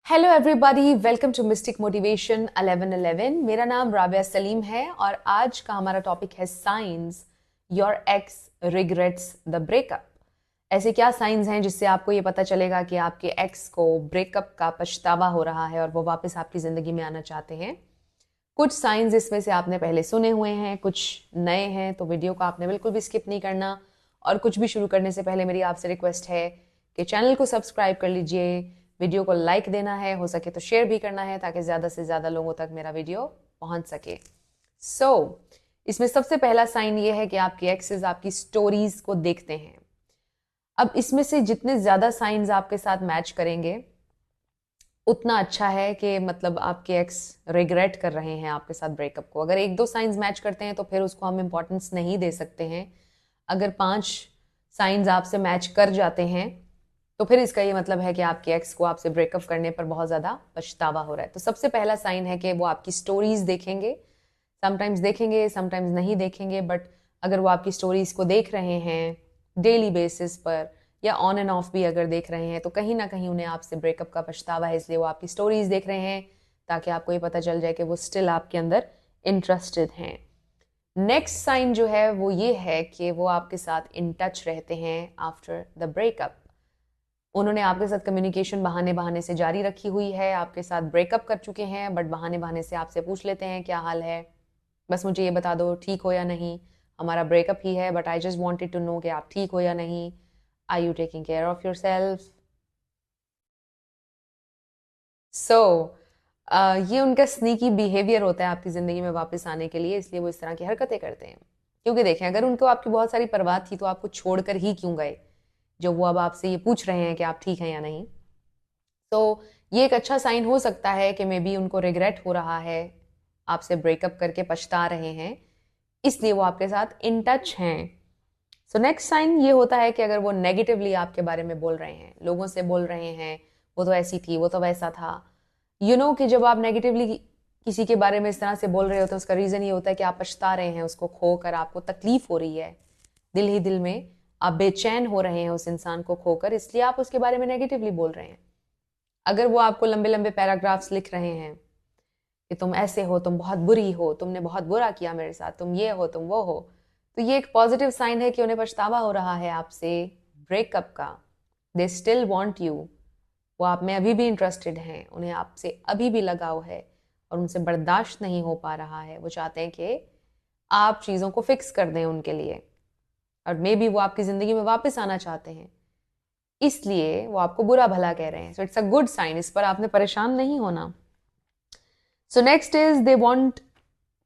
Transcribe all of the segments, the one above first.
Hello everybody, welcome to mystic motivation 1111। मेरा नाम राबिया सलीम है और आज का हमारा टॉपिक है science your x regrets the breakup. ऐसे क्या साइंस हैं जिससे आपको ये पता चलेगा कि आपके एक्स को ब्रेकअप का पछतावा हो रहा है और वो वापस आपकी ज़िंदगी में आना चाहते हैं। कुछ साइंस इसमें से आपने पहले सुने हुए हैं, कुछ नए हैं, तो वीडियो को आपने बिल्कुल भी स्किप नहीं करना। और कुछ भी शुरू करने से पहले मेरी आपसे रिक्वेस्ट है कि चैनल को सब्सक्राइब कर लीजिए, वीडियो को लाइक देना है, हो सके तो शेयर भी करना है ताकि ज़्यादा से ज़्यादा लोगों तक मेरा वीडियो पहुंच सके। इसमें सबसे पहला साइन ये है कि आपके एक्सेस आपकी स्टोरीज को देखते हैं। अब इसमें से जितने ज़्यादा साइंस आपके साथ मैच करेंगे उतना अच्छा है कि मतलब आपके एक्स रिग्रेट कर रहे हैं आपके साथ ब्रेकअप को। अगर एक दो साइंस मैच करते हैं तो फिर उसको हम इम्पोर्टेंस नहीं दे सकते हैं। अगर 5 साइंस आपसे मैच कर जाते हैं तो फिर इसका ये मतलब है कि आपके एक्स को आपसे ब्रेकअप करने पर बहुत ज़्यादा पछतावा हो रहा है। तो सबसे पहला साइन है कि वो आपकी स्टोरीज देखेंगे। समटाइम्स नहीं देखेंगे, बट अगर वो आपकी स्टोरीज को देख रहे हैं डेली बेसिस पर या ऑन एंड ऑफ भी अगर देख रहे हैं तो कहीं ना कहीं उन्हें आपसे ब्रेकअप का पछतावा है, इसलिए वो आपकी स्टोरीज देख रहे हैं ताकि आपको ये पता चल जाए कि वो स्टिल आपके अंदर इंटरेस्टेड हैं। नेक्स्ट साइन जो है वो ये है कि वो आपके साथ इन टच रहते हैं आफ्टर द ब्रेकअप। उन्होंने आपके साथ कम्युनिकेशन बहाने बहाने से जारी रखी हुई है, आपके साथ ब्रेकअप कर चुके हैं बट बहाने बहाने से आपसे पूछ लेते हैं क्या हाल है, बस मुझे ये बता दो ठीक हो या नहीं, हमारा ब्रेकअप ही है but I just wanted to know कि आप ठीक हो या नहीं, are you taking care of yourself. ये उनका स्नीकी बिहेवियर होता है आपकी ज़िंदगी में वापस आने के लिए, इसलिए वो इस तरह की हरकतें करते हैं। क्योंकि देखें, अगर उनको आपकी बहुत सारी परवाह थी तो आपको छोड़कर ही क्यों गए, जो वो अब आपसे ये पूछ रहे हैं कि आप ठीक हैं या नहीं। तो ये एक अच्छा साइन हो सकता है कि मे बी उनको रिग्रेट हो रहा है, आपसे ब्रेकअप करके पछता रहे हैं, इसलिए वो आपके साथ इन टच हैं। सो नेक्स्ट साइन ये होता है कि अगर वो नेगेटिवली आपके बारे में बोल रहे हैं, लोगों से बोल रहे हैं वो तो ऐसी थी, वो तो वैसा था, कि जब आप नेगेटिवली किसी के बारे में इस तरह से बोल रहे होते हैं उसका रीज़न ये होता है कि आप पछता रहे हैं, उसको खोकर आपको तकलीफ हो रही है, दिल ही दिल में आप बेचैन हो रहे हैं उस इंसान को खोकर, इसलिए आप उसके बारे में नेगेटिवली बोल रहे हैं। अगर वो आपको लंबे लंबे पैराग्राफ्स लिख रहे हैं कि तुम ऐसे हो, तुम बहुत बुरी हो, तुमने बहुत बुरा किया मेरे साथ, तुम ये हो, तुम वो हो, तो ये एक पॉजिटिव साइन है कि उन्हें पछतावा हो रहा है आपसे ब्रेकअप का। दे स्टिल वॉन्ट यू, वो आप में अभी भी इंटरेस्टेड हैं, उन्हें आपसे अभी भी लगाव है और उनसे बर्दाश्त नहीं हो पा रहा है। वो चाहते हैं कि आप चीज़ों को फिक्स कर दें उनके लिए, और मे बी वो आपकी ज़िंदगी में वापस आना चाहते हैं, इसलिए वो आपको बुरा भला कह रहे हैं। So it's a good sign, इस पर आपने परेशान नहीं होना। So next is they want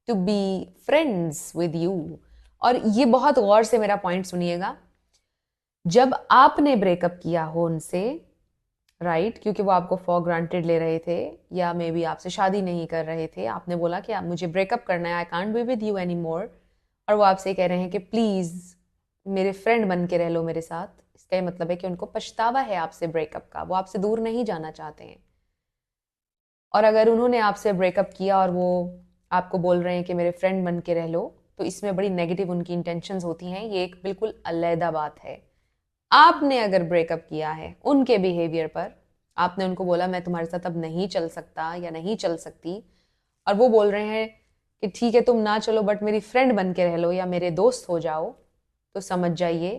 to be friends with you. और ये बहुत गौर से मेरा पॉइंट सुनिएगा, जब आपने ब्रेकअप किया हो उनसे, राइट, क्योंकि वो आपको फॉर ग्रांटेड ले रहे थे या मे बी आपसे शादी नहीं कर रहे थे, आपने बोला कि आप मुझे ब्रेकअप करना है, I can't be with you any more, और वो आपसे कह रहे हैं कि प्लीज़ मेरे फ्रेंड बन के रह लो मेरे साथ, इसका ये मतलब है कि उनको पछतावा है आपसे ब्रेकअप का, वो आपसे दूर नहीं जाना चाहते हैं। और अगर उन्होंने आपसे ब्रेकअप किया और वो आपको बोल रहे हैं कि मेरे फ्रेंड बन के रह लो, तो इसमें बड़ी नेगेटिव उनकी इंटेंशंस होती हैं, ये एक बिल्कुल अलग बात है। आपने अगर ब्रेकअप किया है उनके बिहेवियर पर, आपने उनको बोला मैं तुम्हारे साथ अब नहीं चल सकता या नहीं चल सकती, और वो बोल रहे हैं कि ठीक है तुम ना चलो बट मेरी फ्रेंड बन के रह लो या मेरे दोस्त हो जाओ, तो समझ जाइए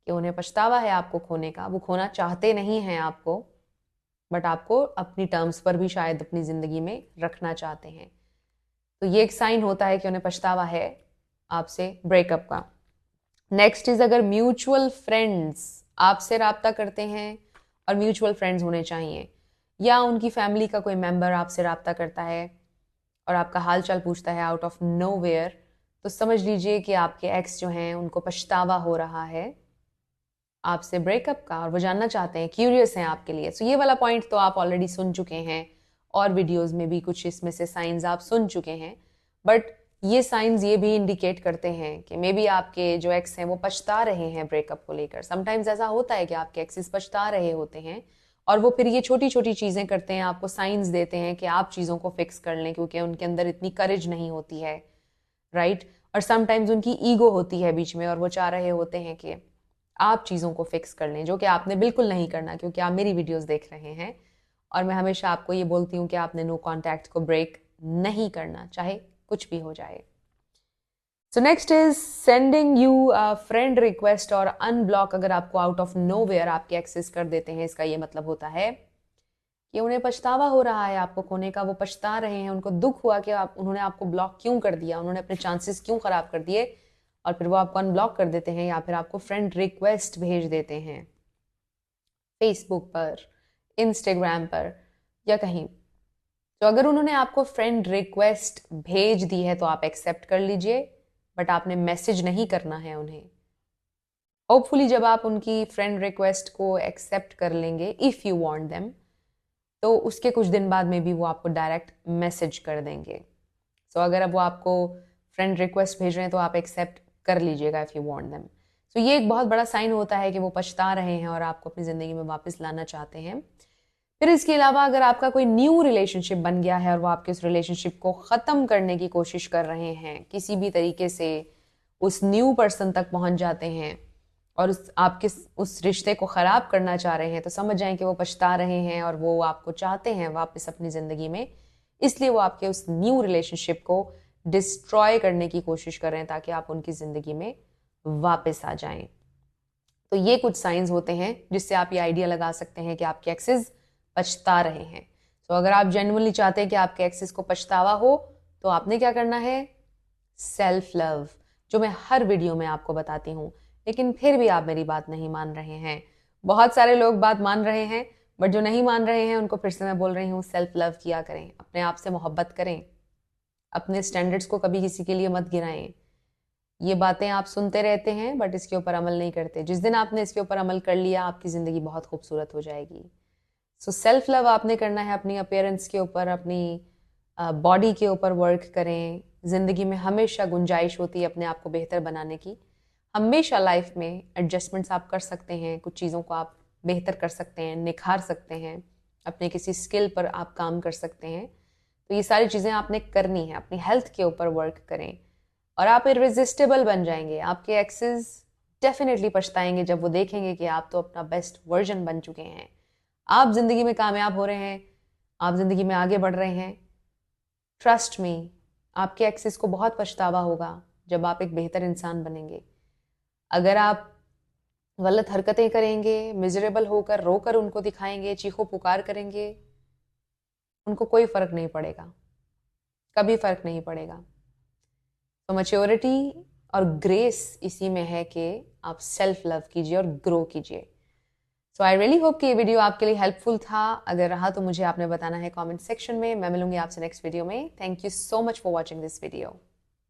कि उन्हें पछतावा है आपको खोने का। वो खोना चाहते नहीं हैं आपको, बट आपको अपनी टर्म्स पर भी शायद अपनी ज़िंदगी में रखना चाहते हैं। तो ये एक साइन होता है कि उन्हें पछतावा है आपसे ब्रेकअप का। नेक्स्ट इज, अगर म्यूचुअल फ्रेंड्स आपसे राब्ता करते हैं, और म्यूचुअल फ्रेंड्स होने चाहिए, या उनकी फैमिली का कोई मेंबर आपसे राब्ता करता है और आपका हाल चाल पूछता है आउट ऑफ नो वेयर, तो समझ लीजिए कि आपके एक्स जो हैं उनको पछतावा हो रहा है आपसे ब्रेकअप का, और वो जानना चाहते हैं, क्यूरियस हैं आपके लिए। सो ये वाला पॉइंट तो आप ऑलरेडी सुन चुके हैं, और वीडियोस में भी कुछ इसमें से साइंस आप सुन चुके हैं, बट ये साइंस ये भी इंडिकेट करते हैं कि मे बी आपके जो एक्स हैं वो पछता रहे हैं ब्रेकअप को लेकर। समटाइम्स ऐसा होता है कि आपके एक्सेस पछता रहे होते हैं और वो फिर ये छोटी छोटी चीज़ें करते हैं, आपको साइंस देते हैं कि आप चीज़ों को फिक्स कर लें, क्योंकि उनके अंदर इतनी करेज नहीं होती है, राइट। और समटाइम्स उनकी ईगो होती है बीच में, और वो चाह रहे होते हैं कि आप चीज़ों को फिक्स कर लें, जो कि आपने बिल्कुल नहीं करना, क्योंकि आप मेरी वीडियोस देख रहे हैं और मैं हमेशा आपको ये बोलती हूँ कि आपने नो कॉन्टैक्ट को ब्रेक नहीं करना, चाहे कुछ भी हो जाए। सो next is sending you a friend request और अनब्लॉक अगर आपको आउट ऑफ नोवेयर आपके एक्सेस कर देते हैं। इसका ये मतलब होता है कि उन्हें पछतावा हो रहा है आपको खोने का, वो पछता रहे हैं, उनको दुख हुआ कि उन्होंने आपको ब्लॉक क्यों कर दिया, उन्होंने अपने चांसेस क्यों खराब कर दिए, और फिर वो आपको अनब्लॉक कर देते हैं या फिर आपको फ्रेंड रिक्वेस्ट भेज देते हैं फेसबुक पर, इंस्टाग्राम पर या कहीं। तो अगर उन्होंने आपको फ्रेंड रिक्वेस्ट भेज दी है तो आप एक्सेप्ट कर लीजिए, बट आपने मैसेज नहीं करना है उन्हें। होपफुली जब आप उनकी फ्रेंड रिक्वेस्ट को एक्सेप्ट कर लेंगे, इफ़ यू वांट देम, तो उसके कुछ दिन बाद में भी वो आपको डायरेक्ट मैसेज कर देंगे। सो अगर अब वो आपको फ्रेंड रिक्वेस्ट भेज रहे हैं तो आप एक्सेप्ट कर लीजिएगा इफ़ यू वांट देम। सो ये एक बहुत बड़ा साइन होता है कि वो पछता रहे हैं और आपको अपनी ज़िंदगी में वापस लाना चाहते हैं। फिर इसके अलावा अगर आपका कोई न्यू रिलेशनशिप बन गया है और वो आपके उस रिलेशनशिप को ख़त्म करने की कोशिश कर रहे हैं, किसी भी तरीके से उस न्यू पर्सन तक पहुंच जाते हैं और आपके उस रिश्ते को ख़राब करना चाह रहे हैं, तो समझ जाएं कि वो पछता रहे हैं और वो आपको चाहते हैं वापस अपनी ज़िंदगी में। इसलिए वो आपके उस न्यू रिलेशनशिप को डिस्ट्रॉय करने की कोशिश कर रहे हैं ताकि आप उनकी ज़िंदगी में वापस आ जाएं। तो ये कुछ साइंस होते हैं जिससे आप ये आइडिया लगा सकते हैं कि आपके एक्सेस पछता रहे हैं। तो अगर आप जेन्युइनली चाहते हैं कि आपके एक्सेस को पछतावा हो, तो आपने क्या करना है, सेल्फ लव, जो मैं हर वीडियो में आपको बताती हूँ। लेकिन फिर भी आप मेरी बात नहीं मान रहे हैं। बहुत सारे लोग बात मान रहे हैं, बट जो नहीं मान रहे हैं उनको फिर से मैं बोल रही हूँ, सेल्फ लव किया करें, अपने आप से मोहब्बत करें, अपने स्टैंडर्ड्स को कभी किसी के लिए मत गिराएं। ये बातें आप सुनते रहते हैं बट इसके ऊपर अमल नहीं करते। जिस दिन आपने इसके ऊपर अमल कर लिया, आपकी ज़िंदगी बहुत खूबसूरत हो जाएगी। सो सेल्फ लव आपने करना है, अपनी अपीयरेंस के ऊपर, अपनी बॉडी के ऊपर वर्क करें। ज़िंदगी में हमेशा गुंजाइश होती है अपने आप को बेहतर बनाने की। हमेशा लाइफ में एडजस्टमेंट्स आप कर सकते हैं, कुछ चीज़ों को आप बेहतर कर सकते हैं, निखार सकते हैं, अपने किसी स्किल पर आप काम कर सकते हैं। तो ये सारी चीज़ें आपने करनी है। अपनी हेल्थ के ऊपर वर्क करें और आप इररेजिस्टिबल बन जाएंगे। आपके एक्सेस डेफिनेटली पछताएंगे जब वो देखेंगे कि आप तो अपना बेस्ट वर्जन बन चुके हैं, आप ज़िंदगी में कामयाब हो रहे हैं, आप ज़िंदगी में आगे बढ़ रहे हैं। ट्रस्ट मी, आपके एक्सेस को बहुत पछतावा होगा जब आप एक बेहतर इंसान बनेंगे। अगर आप गलत हरकतें करेंगे, मिजरेबल होकर रोकर उनको दिखाएंगे, चीखो पुकार करेंगे, उनको कोई फर्क नहीं पड़ेगा, कभी फर्क नहीं पड़ेगा। तो मैच्योरिटी और ग्रेस इसी में है कि आप सेल्फ लव कीजिए और ग्रो कीजिए। सो आई रियली होप कि ये वीडियो आपके लिए हेल्पफुल था। अगर रहा तो मुझे आपने बताना है कमेंट सेक्शन में। मैं मिलूंगी आपसे नेक्स्ट वीडियो में। Thank you so much for watching this video.